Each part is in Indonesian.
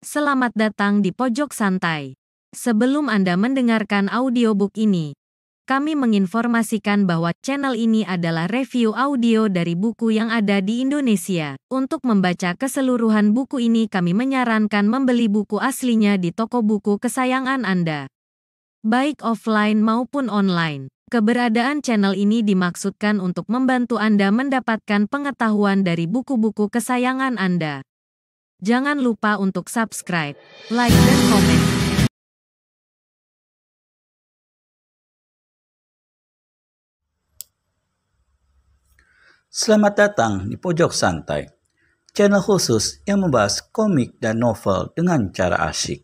Selamat datang di Pojok Santai. Sebelum Anda mendengarkan audiobook ini, kami menginformasikan bahwa channel ini adalah review audio dari buku yang ada di Indonesia. Untuk membaca keseluruhan buku ini, kami menyarankan membeli buku aslinya di toko buku kesayangan Anda, baik offline maupun online. Keberadaan channel ini dimaksudkan untuk membantu Anda mendapatkan pengetahuan dari buku-buku kesayangan Anda. Jangan lupa untuk subscribe, like, dan komen. Selamat datang di Pojok Santai, channel khusus yang membahas komik dan novel dengan cara asyik.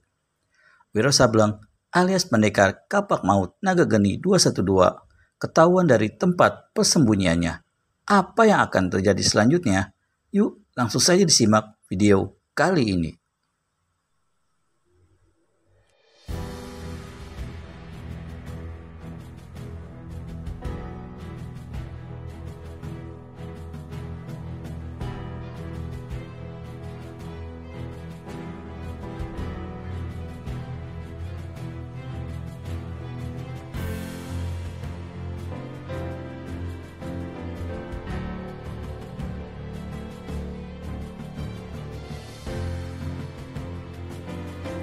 Wiro Sableng alias Pendekar Kapak Maut Naga Geni 212 ketahuan dari tempat persembunyiannya. Apa yang akan terjadi selanjutnya? Yuk langsung saja disimak video kali ini.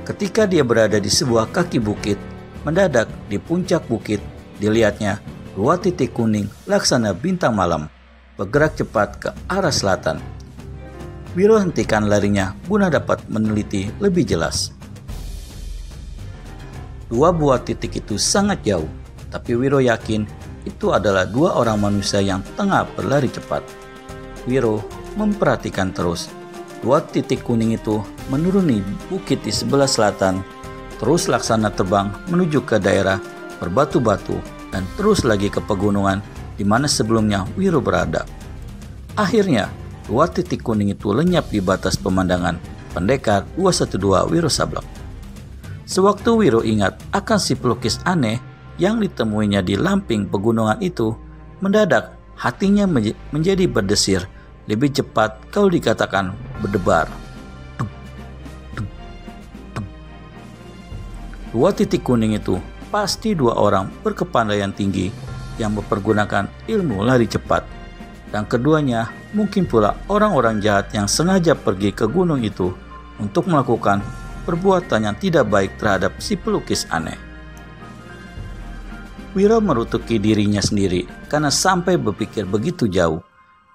Ketika dia berada di sebuah kaki bukit, mendadak di puncak bukit dilihatnya dua titik kuning laksana bintang malam bergerak cepat ke arah selatan. Wiro hentikan larinya guna dapat meneliti lebih jelas. Dua buah titik itu sangat jauh, tapi Wiro yakin itu adalah dua orang manusia yang tengah berlari cepat. Wiro memperhatikan terus. Dua titik kuning itu menuruni bukit di sebelah selatan, terus laksana terbang menuju ke daerah berbatu-batu dan terus lagi ke pegunungan di mana sebelumnya Wiro berada. Akhirnya, dua titik kuning itu lenyap di batas pemandangan Pendekar 212 Wiro Sableng. Sewaktu Wiro ingat akan si pelukis aneh yang ditemuinya di lamping pegunungan itu, mendadak hatinya menjadi berdesir. Lebih cepat kalau dikatakan berdebar. Dua titik kuning itu pasti dua orang berkepandaian tinggi yang mempergunakan ilmu lari cepat. Dan keduanya mungkin pula orang-orang jahat yang sengaja pergi ke gunung itu untuk melakukan perbuatan yang tidak baik terhadap si pelukis aneh. Wiro merutuki dirinya sendiri karena sampai berpikir begitu jauh.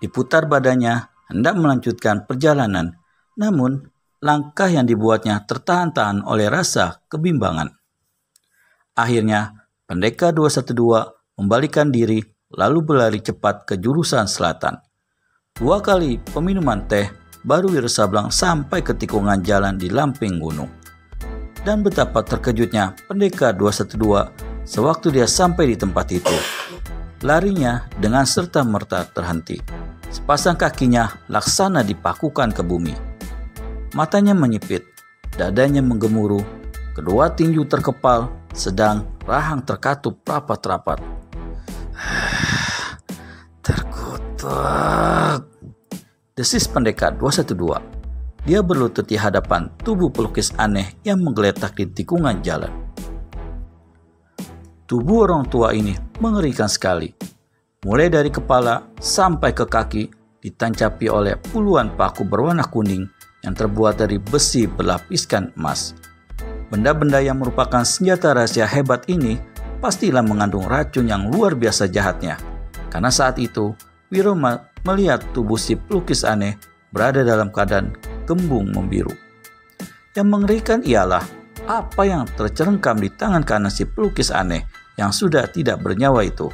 Diputar badannya, hendak melanjutkan perjalanan, namun langkah yang dibuatnya tertahan-tahan oleh rasa kebimbangan. Akhirnya, Pendekar 212 membalikkan diri lalu berlari cepat ke jurusan selatan. 2 kali peminuman teh, baru Wiro Sableng sampai ke tikungan jalan di lamping gunung. Dan betapa terkejutnya Pendekar 212 sewaktu dia sampai di tempat itu. Larinya dengan serta-merta terhenti. Sepasang kakinya laksana dipakukan ke bumi. Matanya menyipit, dadanya menggemuruh, kedua tinju terkepal, sedang rahang terkatup rapat-rapat. Terkutuk, desis Pendekar 212. Dia berlutut di hadapan tubuh pelukis aneh yang menggeletak di tikungan jalan. Tubuh orang tua ini mengerikan sekali. Mulai dari kepala sampai ke kaki ditancapi oleh puluhan paku berwarna kuning yang terbuat dari besi berlapiskan emas. Benda-benda yang merupakan senjata rahasia hebat ini pastilah mengandung racun yang luar biasa jahatnya. Karena saat itu, Wiro melihat tubuh si pelukis aneh berada dalam keadaan gembung membiru. Yang mengerikan ialah apa yang tercerengkam di tangan kanan si pelukis aneh yang sudah tidak bernyawa itu.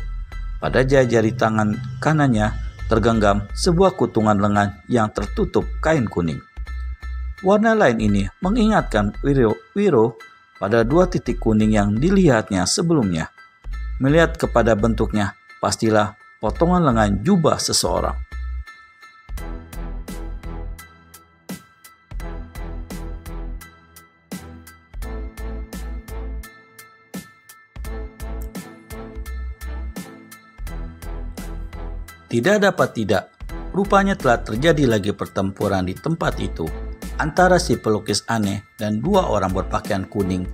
Pada jari tangan kanannya tergenggam sebuah kutungan lengan yang tertutup kain kuning. Warna lain ini mengingatkan Wiro pada dua titik kuning yang dilihatnya sebelumnya. Melihat kepada bentuknya, pastilah potongan lengan jubah seseorang. Tidak dapat tidak, rupanya telah terjadi lagi pertempuran di tempat itu. antara si pelukis aneh dan dua orang berpakaian kuning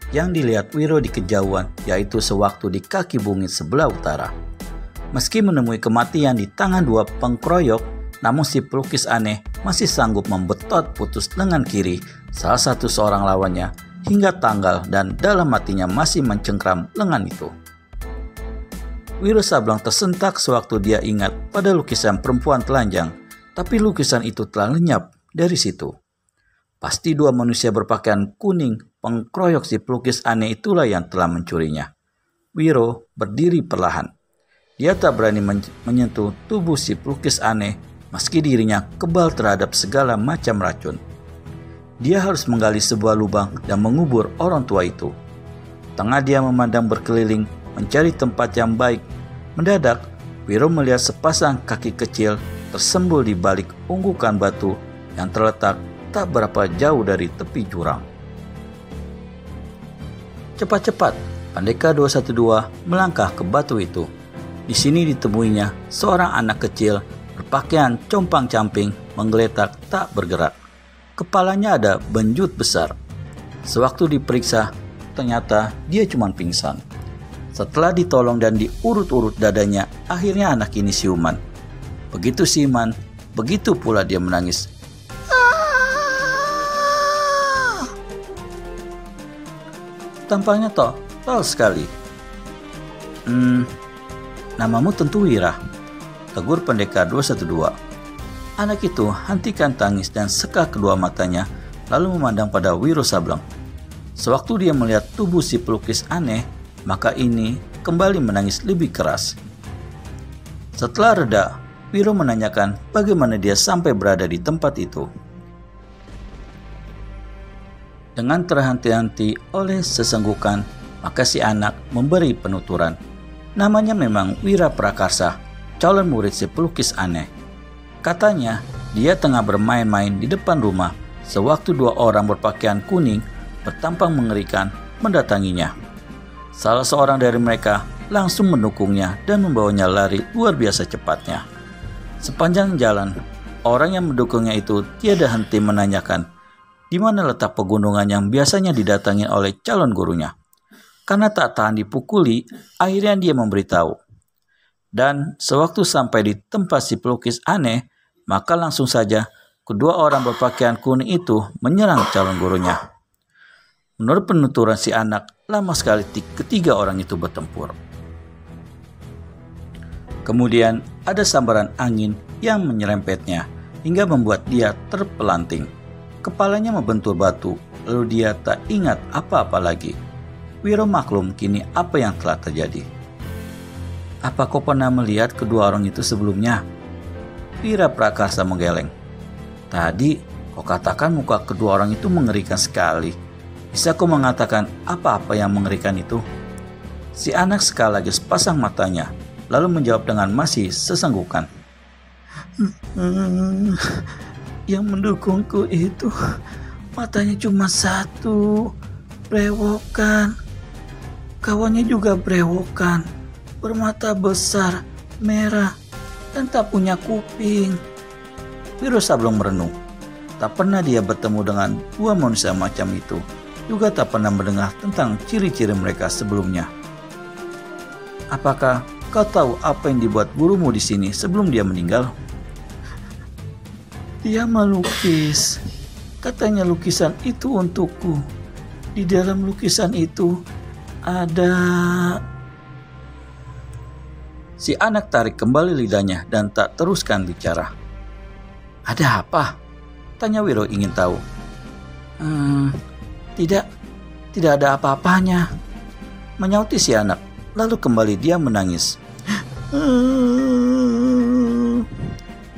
yang dilihat Wiro di kejauhan, yaitu sewaktu di kaki bukit sebelah utara. Meski menemui kematian di tangan dua pengkroyok, namun si pelukis aneh masih sanggup membetot putus lengan kiri salah satu seorang lawannya hingga tanggal dan dalam hatinya masih mencengkram lengan itu. Wiro Sableng tersentak sewaktu dia ingat pada lukisan perempuan telanjang, tapi lukisan itu telah lenyap dari situ. Pasti dua manusia berpakaian kuning pengkroyok si pelukis aneh itulah yang telah mencurinya. Wiro berdiri perlahan. Dia tak berani menyentuh tubuh si pelukis aneh meski dirinya kebal terhadap segala macam racun. Dia harus menggali sebuah lubang dan mengubur orang tua itu. Tengah dia memandang berkeliling mencari tempat yang baik, mendadak Wiro melihat sepasang kaki kecil tersembul di balik unggukan batu yang terletak tak berapa jauh dari tepi jurang. Cepat-cepat, Pandeka 212 melangkah ke batu itu. Di sini ditemuinya seorang anak kecil berpakaian compang-camping menggeletak tak bergerak. Kepalanya ada benjut besar. Sewaktu diperiksa, ternyata dia cuma pingsan. Setelah ditolong dan diurut-urut dadanya, akhirnya anak ini siuman. Begitu siuman, begitu pula dia menangis. Tampaknya tol sekali. Namamu tentu Wira, tegur Pendekar 212. Anak itu hentikan tangis dan seka kedua matanya, lalu memandang pada Wiro Sableng. Sewaktu dia melihat tubuh si pelukis aneh, maka ini kembali menangis lebih keras. Setelah reda, Wiro menanyakan bagaimana dia sampai berada di tempat itu. Dengan terhenti-henti oleh sesenggukan, maka si anak memberi penuturan. Namanya memang Wira Prakarsa, calon murid si pelukis aneh. Katanya, dia tengah bermain-main di depan rumah sewaktu dua orang berpakaian kuning bertampang mengerikan mendatanginya. Salah seorang dari mereka langsung mendukungnya dan membawanya lari luar biasa cepatnya. Sepanjang jalan, orang yang mendukungnya itu tiada henti menanyakan di mana letak pegunungan yang biasanya didatangi oleh calon gurunya. Karena tak tahan dipukuli, akhirnya dia memberitahu. Dan sewaktu sampai di tempat si pelukis aneh, maka langsung saja kedua orang berpakaian kuning itu menyerang calon gurunya. Menurut penuturan si anak, lama sekali ketiga orang itu bertempur. Kemudian ada sambaran angin yang menyerempetnya hingga membuat dia terpelanting. Kepalanya membentur batu, lalu dia tak ingat apa-apa lagi. Wiro maklum kini apa yang telah terjadi. Apa kau pernah melihat kedua orang itu sebelumnya? Wira Prakarsa menggeleng. Tadi kau katakan muka kedua orang itu mengerikan sekali. Bisa kau mengatakan apa-apa yang mengerikan itu? Si anak sekali lagi sepasang matanya, lalu menjawab dengan masih sesenggukan. Yang mendukungku itu matanya cuma satu, brewokan. Kawannya juga brewokan, bermata besar, merah, dan tak punya kuping. Wiro Sableng merenung. Tak pernah dia bertemu dengan dua manusia macam itu. Juga tak pernah mendengar tentang ciri-ciri mereka sebelumnya. Apakah kau tahu apa yang dibuat gurumu di sini sebelum dia meninggal? Dia melukis. Katanya lukisan itu untukku. Di dalam lukisan itu ada... Si anak tarik kembali lidahnya dan tak teruskan bicara. Ada apa? Tanya Wiro ingin tahu. Tidak ada apa-apanya, menyauti si anak. Lalu kembali dia menangis.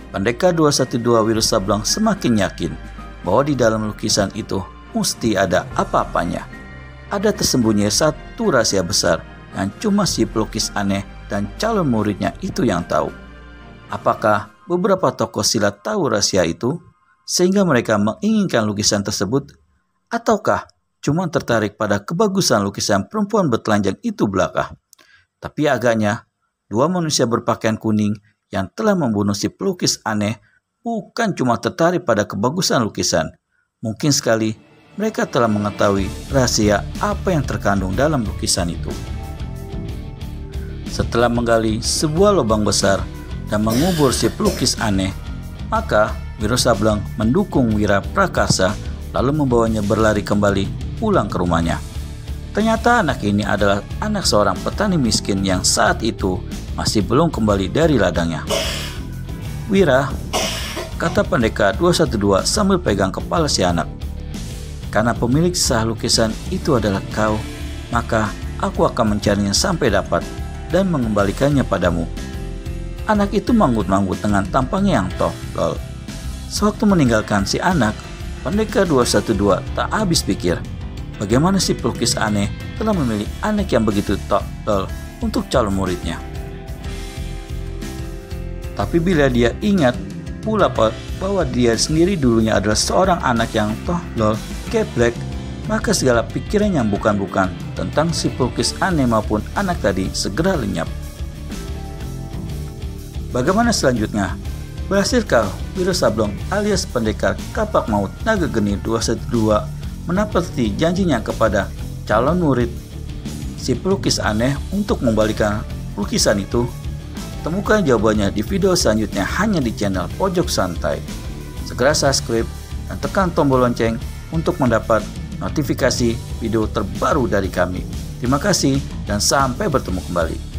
Pendekar 212 Wiro Sableng semakin yakin bahwa di dalam lukisan itu mesti ada apa-apanya. Ada tersembunyi satu rahasia besar yang cuma si pelukis aneh dan calon muridnya itu yang tahu. Apakah beberapa tokoh silat tahu rahasia itu sehingga mereka menginginkan lukisan tersebut, ataukah cuma tertarik pada kebagusan lukisan perempuan bertelanjang itu belaka? Tapi agaknya dua manusia berpakaian kuning yang telah membunuh si pelukis aneh bukan cuma tertarik pada kebagusan lukisan, Mungkin sekali mereka telah mengetahui rahasia apa yang terkandung dalam lukisan itu. Setelah menggali sebuah lubang besar dan mengubur si pelukis aneh, maka Wiro Sableng mendukung Wira Prakasa lalu membawanya berlari kembali pulang ke rumahnya. Ternyata anak ini adalah anak seorang petani miskin yang saat itu masih belum kembali dari ladangnya. "Wira," kata pendekar 212 sambil pegang kepala si anak, "karena pemilik sah lukisan itu adalah kau, maka aku akan mencarinya sampai dapat dan mengembalikannya padamu." Anak itu manggut-manggut dengan tampangnya yang tolol. Sewaktu meninggalkan si anak, pendekar 212 tak habis pikir, bagaimana si pelukis aneh telah memilih anak yang begitu tolol untuk calon muridnya. Tapi bila dia ingat pula bahwa dia sendiri dulunya adalah seorang anak yang tolol, geblek, maka segala pikiran yang bukan-bukan tentang si pelukis aneh maupun anak tadi segera lenyap. Bagaimana selanjutnya? Berhasilkah Wiro Sableng alias pendekar kapak maut Naga Geni 212 menepati janjinya kepada calon murid si pelukis aneh untuk membalikan lukisan itu? Temukan jawabannya di video selanjutnya hanya di channel Pojok Santai. Segera subscribe dan tekan tombol lonceng untuk mendapat notifikasi video terbaru dari kami. Terima kasih dan sampai bertemu kembali.